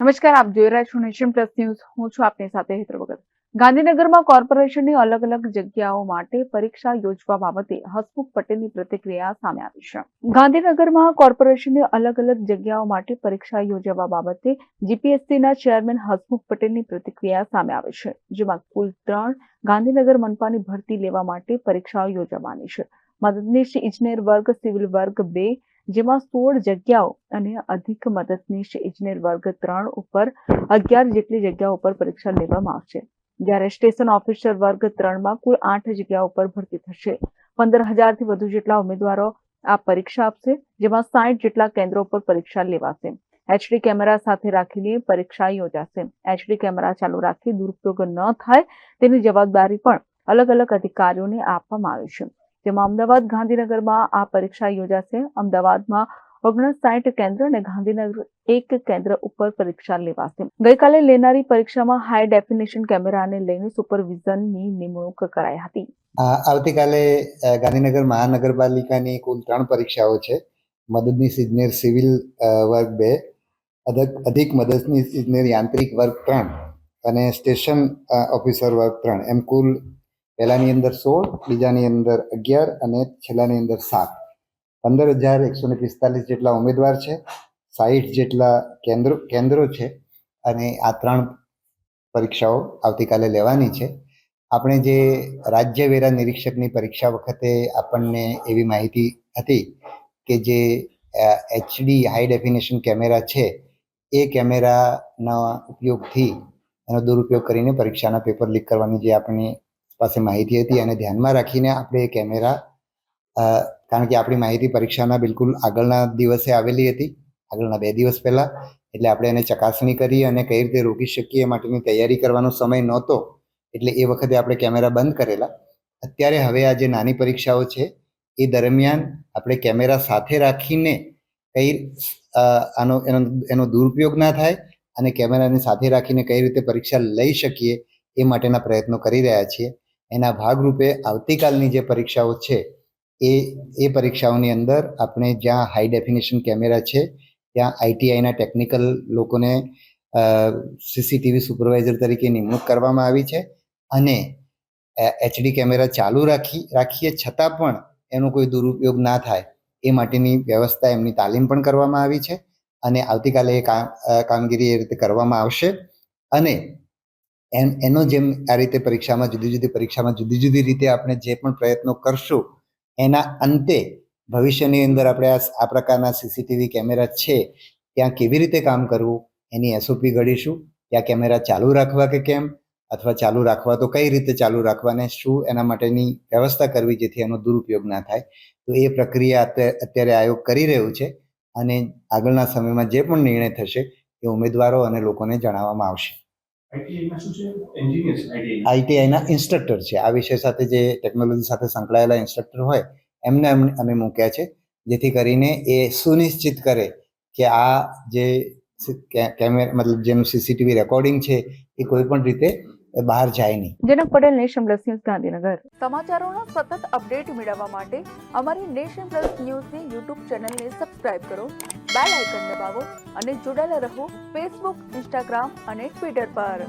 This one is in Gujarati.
નમસ્કાર, આપ જોઈ રહ્યા છો નેશન પ્લસ ન્યૂઝ. હું છું આપની સાથે હેતર વગર. ગાંધીનગરમાં કોર્પોરેશનની અલગ અલગ જગ્યાઓ માટે પરીક્ષા યોજવા બાબતે હસમુખ પટેલની પ્રતિક્રિયા સામે આવી છે. ગાંધીનગરમાં કોર્પોરેશનની અલગ અલગ જગ્યાઓ માટે પરીક્ષા યોજવા બાબતે જીપીએસસીના ચેરમેન હસમુખ પટેલની પ્રતિક્રિયા સામે આવી છે, જેમાં કુલ 3 ગાંધીનગર મનપાની ભરતી લેવા માટે પરીક્ષાઓ યોજવાની છે. મદદનીશ ઇજનેર વર્ગ, સિવિલ વર્ગ 2, જેમાં 16 જગ્યાઓ અને અધિક મદદનીશ ઇજનેર વર્ગ 3 ઉપર 11 જેટલી જગ્યાઓ ઉપર પરીક્ષા લેવામાં આવશે. જ્યારે સ્ટેશન ઓફિસર વર્ગ 3માં કુલ 8 જગ્યાઓ ઉપર ભરતી થશે. 15,000 થી વધુ જેટલા ઉમેદવારો આ પરીક્ષા આપશે, જેમાં 60 જેટલા કેન્દ્રો પર પરીક્ષા લેવાશે. એચડી કેમેરા સાથે રાખીને પરીક્ષા યોજાશે. એચડી કેમેરા ચાલુ રાખી દુરુપયોગ ન થાય તેની જવાબદારી પણ અલગ અલગ અધિકારીઓને આપવામાં આવી છે. જેમાં અમદાવાદ, ગાંધીનગરમાં આ પરીક્ષા યોજાશે. અમદાવાદમાં 59 કેન્દ્ર અને ગાંધીનગર 1 કેન્દ્ર ઉપર પરીક્ષા લેવાશે. ગઈકાલે લેનારી પરીક્ષામાં હાઈ ડેફિનેશન કેમેરાને લઈને સુપરવિઝનની નિમણૂક કરાઈ હતી. આવતીકાલે ગાંધીનગર મહાનગરપાલિકાની કુલ 3 પરીક્ષાઓ છે. મદદનીશ ઇજનેર સિવિલ વર્ગ 2, અધિક મદદનીશ ઇજનેર યાંત્રિક વર્ગ 3 અને સ્ટેશન ઓફિસર વર્ગ 3. એમ કુલ પહેલાની અંદર 16, બીજાની અંદર 11 અને છેલ્લાની અંદર 7. 15,145 જેટલા ઉમેદવાર છે, 60 જેટલા કેન્દ્રો છે અને આ 3 પરીક્ષાઓ આવતીકાલે લેવાની છે. આપણે જે રાજ્ય વેરા નિરીક્ષકની પરીક્ષા વખતે આપણને એવી માહિતી હતી કે જે એચડી હાઈ ડેફિનેશન કેમેરા છે એ કેમેરાના ઉપયોગથી એનો દુરુપયોગ કરીને પરીક્ષાના પેપર લીક કરવાની જે આપણી પાસે માહિતી હતી અને ધ્યાનમાં રાખીને આપણે એ કેમેરા, કારણ કે આપણી માહિતી પરીક્ષાના બિલકુલ આગળના દિવસે આવેલી હતી, આગળના 2 દિવસ પહેલાં, એટલે આપણે એને ચકાસણી કરી અને કઈ રીતે રોકી શકીએ એ માટેની તૈયારી કરવાનો સમય નહોતો, એટલે એ વખતે આપણે કેમેરા બંધ કરેલા. અત્યારે હવે આ જે નાની પરીક્ષાઓ છે એ દરમિયાન આપણે કેમેરા સાથે રાખીને એનો દુરુપયોગ ના થાય અને કેમેરાની સાથે રાખીને કઈ રીતે પરીક્ષા લઈ શકીએ એ માટેના પ્રયત્નો કરી રહ્યા છીએ. એના ભાગરૂપે આવતીકાલની જે પરીક્ષાઓ છે એ પરીક્ષાઓની અંદર આપણે જ્યાં હાઈ ડેફિનેશન કેમેરા છે ત્યાં આઈટીઆઈના ટેકનિકલ લોકોને સીસીટીવી સુપરવાઇઝર તરીકે નિમણૂક કરવામાં આવી છે અને એચડી કેમેરા ચાલુ રાખીએ છતાં પણ એનો કોઈ દુરુપયોગ ના થાય એ માટેની વ્યવસ્થા, એમની તાલીમ પણ કરવામાં આવી છે અને આવતીકાલે એ કામગીરી એ રીતે કરવામાં આવશે. અને એનો જેમ આ રીતે પરીક્ષામાં જુદી જુદી રીતે આપણે જે પણ પ્રયત્નો કરશું એના અંતે ભવિષ્યની અંદર આપણે આ પ્રકારના સીસીટીવી કેમેરા છે ત્યાં કેવી રીતે કામ કરવું એની એસઓપી ઘડીશું. ત્યાં કેમેરા ચાલુ રાખવા કે કેમ, અથવા ચાલુ રાખવા તો કઈ રીતે ચાલુ રાખવા અને શું એના માટેની વ્યવસ્થા કરવી જેથી એનો દુરુપયોગ ના થાય. તો એ પ્રક્રિયા અત્યારે આયોગ કરી રહ્યું છે અને આગળના સમયમાં જે પણ નિર્ણય થશે એ ઉમેદવારો અને લોકોને જણાવવામાં આવશે. આઈટીઆઈના ઇન્સ્ટ્રક્ટર છે. આ વિષય સાથે જે ટેકનોલોજી સાથે સંકળાયેલા ઇન્સ્ટ્રક્ટર હોય એમને અમે મૂક્યા છે, જેથી કરીને એ સુનિશ્ચિત કરે કે આ જે કેમેરા મતલબ જેનું સીસીટીવી રેકોર્ડિંગ છે એ કોઈ પણ રીતે બહાર જાય નહીં. Janak Patel, nation plus news, Gandhinagar. સમાચારોના સતત અપડેટ મેળવવા માટે અમારી નેશન પ્લસ ન્યૂઝની યુટ્યુબ ચેનલને સબસ્ક્રાઇબ કરો, બેલ આઇકન દબાવો અને જોડાયેલા રહો ફેસબુક, ઇન્સ્ટાગ્રામ અને ટ્વિટર પર.